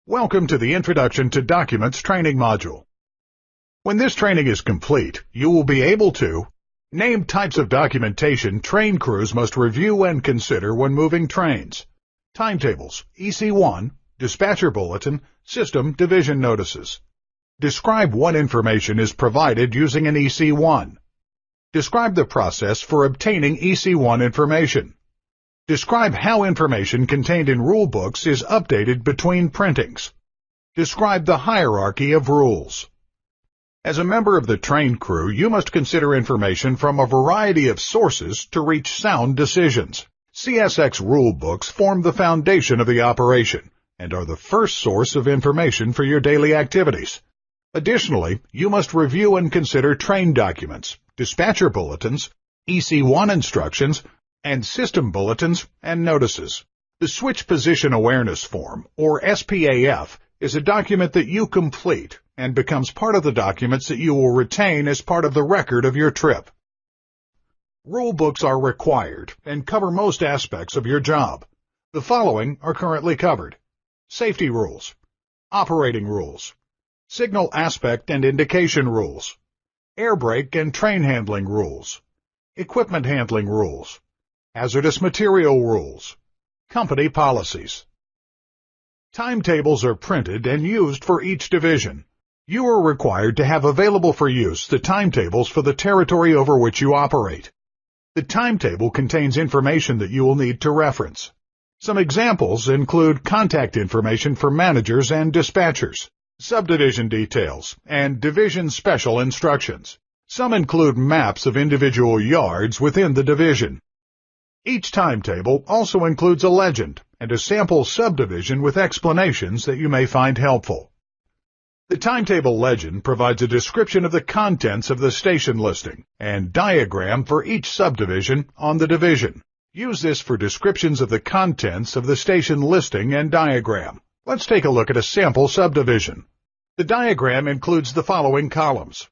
Welcome to the Introduction to Documents training module. When this training is complete, you will be able to name types of documentation train crews must review and consider when moving trains: timetables, EC1, dispatcher bulletin, system division notices. Describe what information is provided using an EC1. Describe the process for obtaining EC1 information. Describe how information contained in rule books is updated between printings. Describe the hierarchy of rules. As a member of the train crew, you must consider information from a variety of sources to reach sound decisions. CSX rule books form the foundation of the operation and are the first source of information for your daily activities. Additionally, you must review and consider train documents, dispatcher bulletins, EC1 instructions, and system bulletins and notices. The Switch Position Awareness Form, or SPAF, is a document that you complete and becomes part of the documents that you will retain as part of the record of your trip. Rule books are required and cover most aspects of your job. The following are currently covered: safety rules, operating rules, signal aspect and indication rules, air brake and train handling rules, equipment handling rules, hazardous material rules, company policies. Timetables are printed and used for each division. You are required to have available for use the timetables for the territory over which you operate. The timetable contains information that you will need to reference. Some examples include contact information for managers and dispatchers, subdivision details, and division special instructions. Some include maps of individual yards within the division. Each timetable also includes a legend and a sample subdivision with explanations that you may find helpful. The Timetable Legend provides a description of the contents of the station listing and diagram for each subdivision on the division. Use this for descriptions of the contents of the station listing and diagram. Let's take a look at a sample subdivision. The diagram includes the following columns: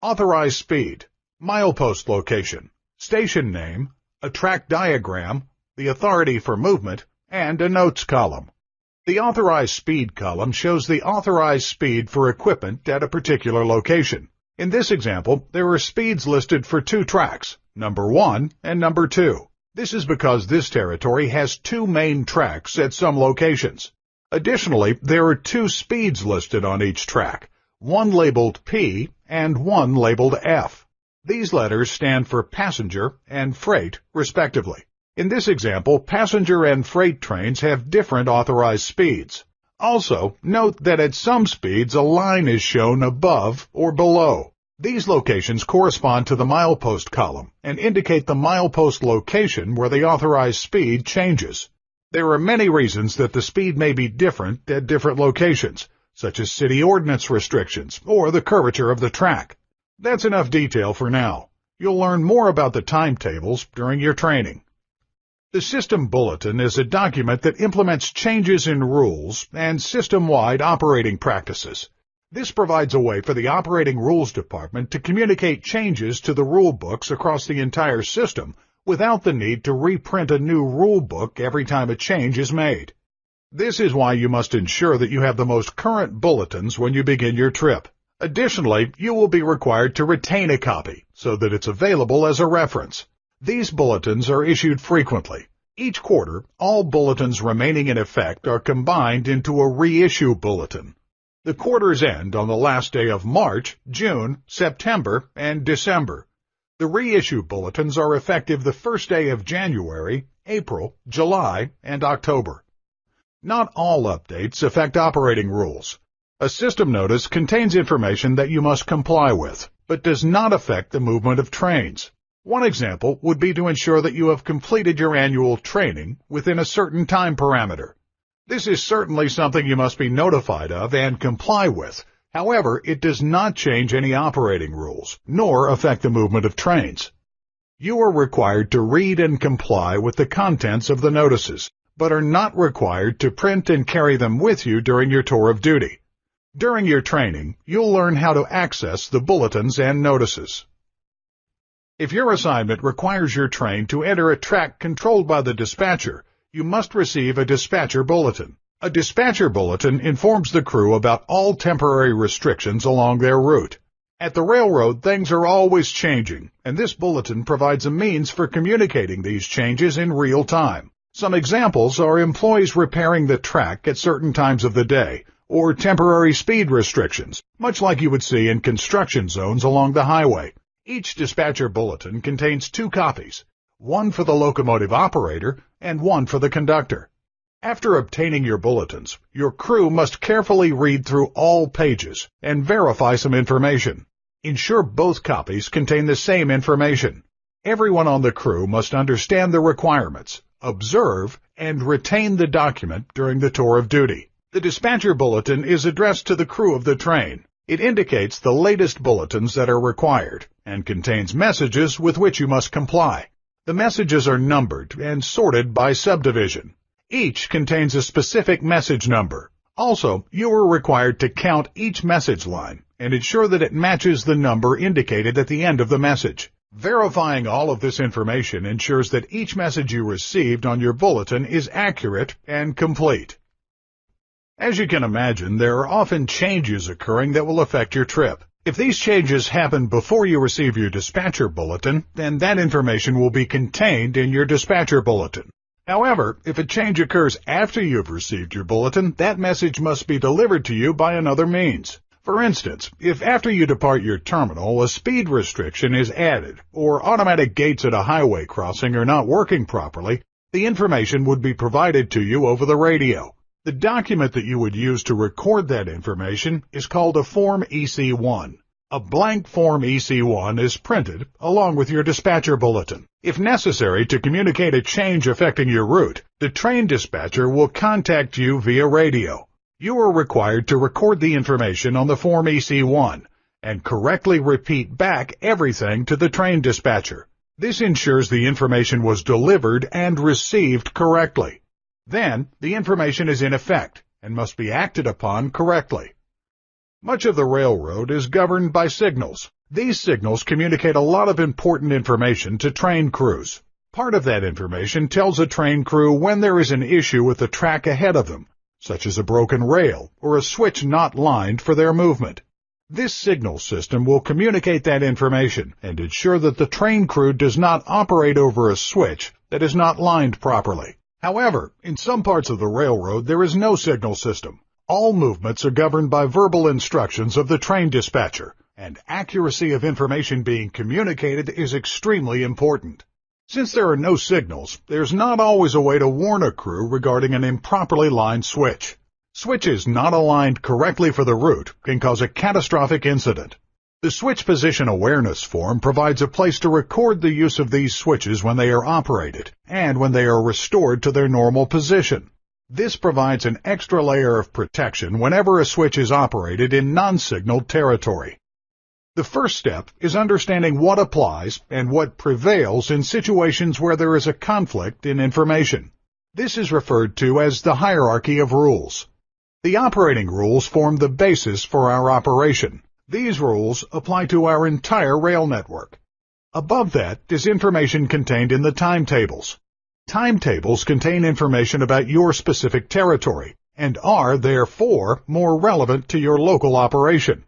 authorized speed, milepost location, station name, a track diagram, the authority for movement, and a notes column. The authorized speed column shows the authorized speed for equipment at a particular location. In this example, there are speeds listed for two tracks, number 1 and number 2. This is because this territory has two main tracks at some locations. Additionally, there are two speeds listed on each track, one labeled P and one labeled F. These letters stand for passenger and freight, respectively. In this example, passenger and freight trains have different authorized speeds. Also, note that at some speeds a line is shown above or below. These locations correspond to the milepost column and indicate the milepost location where the authorized speed changes. There are many reasons that the speed may be different at different locations, such as city ordinance restrictions or the curvature of the track. That's enough detail for now. You'll learn more about the timetables during your training. The System Bulletin is a document that implements changes in rules and system-wide operating practices. This provides a way for the Operating Rules Department to communicate changes to the rule books across the entire system without the need to reprint a new rule book every time a change is made. This is why you must ensure that you have the most current bulletins when you begin your trip. Additionally, you will be required to retain a copy so that it's available as a reference. These bulletins are issued frequently. Each quarter, all bulletins remaining in effect are combined into a reissue bulletin. The quarters end on the last day of March, June, September, and December. The reissue bulletins are effective the first day of January, April, July, and October. Not all updates affect operating rules. A system notice contains information that you must comply with, but does not affect the movement of trains. One example would be to ensure that you have completed your annual training within a certain time parameter. This is certainly something you must be notified of and comply with. However, it does not change any operating rules, nor affect the movement of trains. You are required to read and comply with the contents of the notices, but are not required to print and carry them with you during your tour of duty. During your training, you'll learn how to access the bulletins and notices. If your assignment requires your train to enter a track controlled by the dispatcher, you must receive a dispatcher bulletin. A dispatcher bulletin informs the crew about all temporary restrictions along their route. At the railroad, things are always changing, and this bulletin provides a means for communicating these changes in real time. Some examples are employees repairing the track at certain times of the day, or temporary speed restrictions, much like you would see in construction zones along the highway. Each dispatcher bulletin contains 2 copies, one for the locomotive operator and one for the conductor. After obtaining your bulletins, your crew must carefully read through all pages and verify some information. Ensure both copies contain the same information. Everyone on the crew must understand the requirements, observe, and retain the document during the tour of duty. The dispatcher bulletin is addressed to the crew of the train. It indicates the latest bulletins that are required and contains messages with which you must comply. The messages are numbered and sorted by subdivision. Each contains a specific message number. Also, you are required to count each message line and ensure that it matches the number indicated at the end of the message. Verifying all of this information ensures that each message you received on your bulletin is accurate and complete. As you can imagine, there are often changes occurring that will affect your trip. If these changes happen before you receive your dispatcher bulletin, then that information will be contained in your dispatcher bulletin. However, if a change occurs after you've received your bulletin, that message must be delivered to you by another means. For instance, if after you depart your terminal a speed restriction is added, or automatic gates at a highway crossing are not working properly, the information would be provided to you over the radio. The document that you would use to record that information is called a Form EC1. A blank Form EC1 is printed along with your dispatcher bulletin. If necessary to communicate a change affecting your route, the train dispatcher will contact you via radio. You are required to record the information on the Form EC1 and correctly repeat back everything to the train dispatcher. This ensures the information was delivered and received correctly. Then, the information is in effect and must be acted upon correctly. Much of the railroad is governed by signals. These signals communicate a lot of important information to train crews. Part of that information tells a train crew when there is an issue with the track ahead of them, such as a broken rail or a switch not lined for their movement. This signal system will communicate that information and ensure that the train crew does not operate over a switch that is not lined properly. However, in some parts of the railroad there is no signal system. All movements are governed by verbal instructions of the train dispatcher, and accuracy of information being communicated is extremely important. Since there are no signals, there's not always a way to warn a crew regarding an improperly lined switch. Switches not aligned correctly for the route can cause a catastrophic incident. The Switch Position Awareness Form provides a place to record the use of these switches when they are operated and when they are restored to their normal position. This provides an extra layer of protection whenever a switch is operated in non-signaled territory. The first step is understanding what applies and what prevails in situations where there is a conflict in information. This is referred to as the hierarchy of rules. The operating rules form the basis for our operation. These rules apply to our entire rail network. Above that is information contained in the timetables. Timetables contain information about your specific territory and are, therefore, more relevant to your local operation.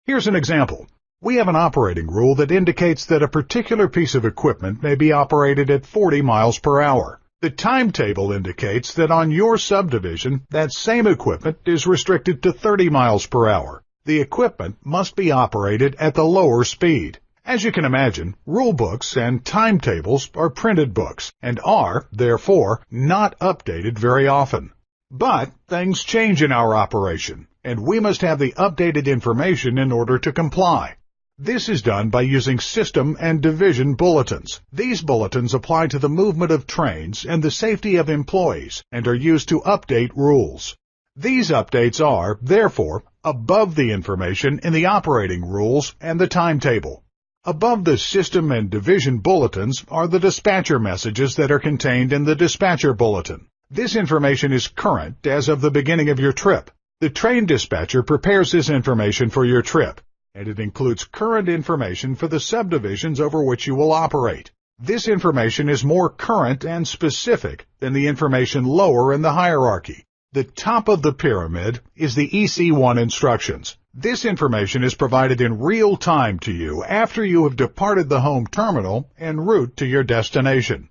Here's an example. We have an operating rule that indicates that a particular piece of equipment may be operated at 40 miles per hour. The timetable indicates that on your subdivision, that same equipment is restricted to 30 miles per hour. The equipment must be operated at the lower speed. As you can imagine, rule books and timetables are printed books and are, therefore, not updated very often. But things change in our operation, and we must have the updated information in order to comply. This is done by using system and division bulletins. These bulletins apply to the movement of trains and the safety of employees and are used to update rules. These updates are, therefore, above the information in the operating rules and the timetable. Above the system and division bulletins are the dispatcher messages that are contained in the dispatcher bulletin. This information is current as of the beginning of your trip. The train dispatcher prepares this information for your trip, and it includes current information for the subdivisions over which you will operate. This information is more current and specific than the information lower in the hierarchy. The top of the pyramid is the EC1 instructions. This information is provided in real time to you after you have departed the home terminal en route to your destination.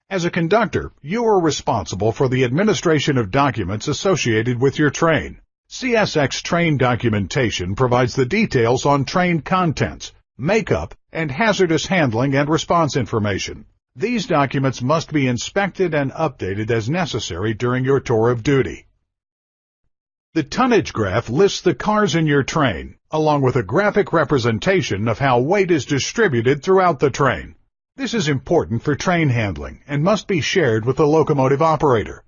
As a conductor, you are responsible for the administration of documents associated with your train. CSX Train Documentation provides the details on train contents, makeup, and hazardous handling and response information. These documents must be inspected and updated as necessary during your tour of duty. The Tonnage Graph lists the cars in your train, along with a graphic representation of how weight is distributed throughout the train. This is important for train handling and must be shared with the locomotive operator.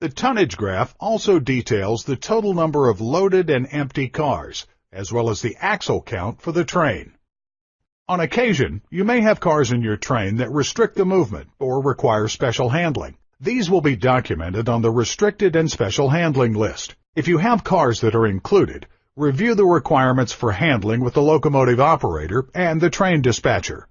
The Tonnage Graph also details the total number of loaded and empty cars, as well as the axle count for the train. On occasion, you may have cars in your train that restrict the movement or require special handling. These will be documented on the Restricted and Special Handling list. If you have cars that are included, review the requirements for handling with the locomotive operator and the train dispatcher.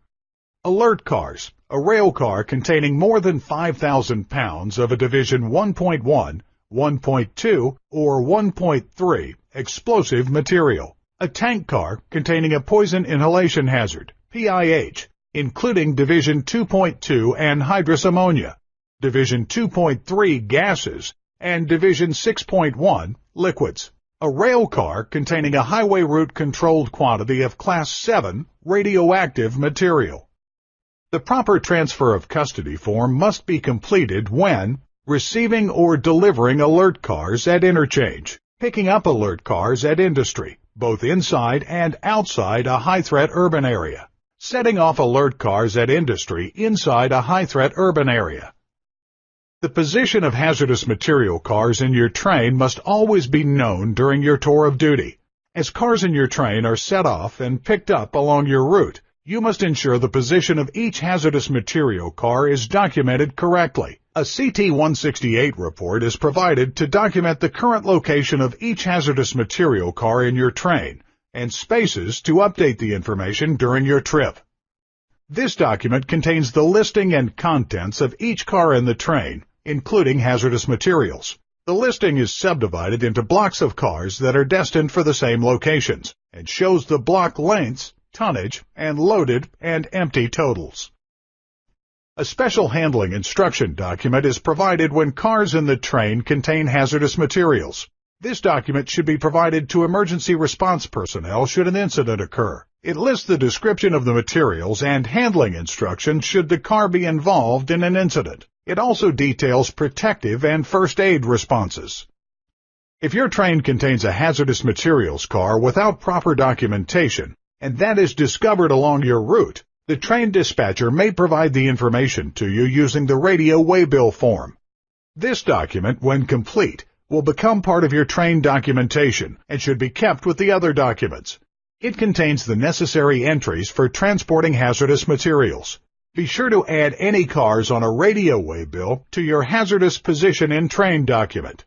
Alert cars, a rail car containing more than 5,000 pounds of a Division 1.1, 1.2, or 1.3 explosive material. A tank car containing a poison inhalation hazard, PIH, including Division 2.2 anhydrous ammonia, Division 2.3 gases, and Division 6.1 liquids. A rail car containing a highway route controlled quantity of Class 7 radioactive material. The proper transfer of custody form must be completed when receiving or delivering alert cars at interchange, picking up alert cars at industry, both inside and outside a high-threat urban area, setting off alert cars at industry inside a high-threat urban area. The position of hazardous material cars in your train must always be known during your tour of duty. As cars in your train are set off and picked up along your route, you must ensure the position of each hazardous material car is documented correctly. A CT-168 report is provided to document the current location of each hazardous material car in your train and spaces to update the information during your trip. This document contains the listing and contents of each car in the train, including hazardous materials. The listing is subdivided into blocks of cars that are destined for the same locations and shows the block lengths, tonnage, and loaded and empty totals. A special handling instruction document is provided when cars in the train contain hazardous materials. This document should be provided to emergency response personnel should an incident occur. It lists the description of the materials and handling instructions should the car be involved in an incident. It also details protective and first aid responses. If your train contains a hazardous materials car without proper documentation, and that is discovered along your route, the train dispatcher may provide the information to you using the radio Waybill form. This document, when complete, will become part of your train documentation and should be kept with the other documents. It contains the necessary entries for transporting hazardous materials. Be sure to add any cars on a radio Waybill to your hazardous position in train document.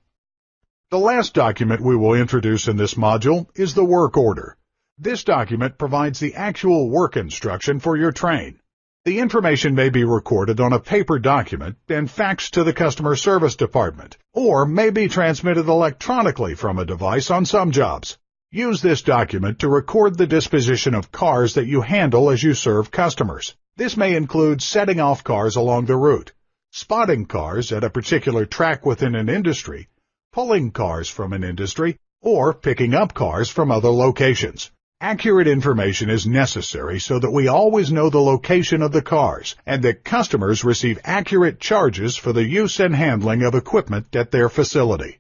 The last document we will introduce in this module is the work order. This document provides the actual work instruction for your train. The information may be recorded on a paper document and faxed to the customer service department, or may be transmitted electronically from a device on some jobs. Use this document to record the disposition of cars that you handle as you serve customers. This may include setting off cars along the route, spotting cars at a particular track within an industry, pulling cars from an industry, or picking up cars from other locations. Accurate information is necessary so that we always know the location of the cars and that customers receive accurate charges for the use and handling of equipment at their facility.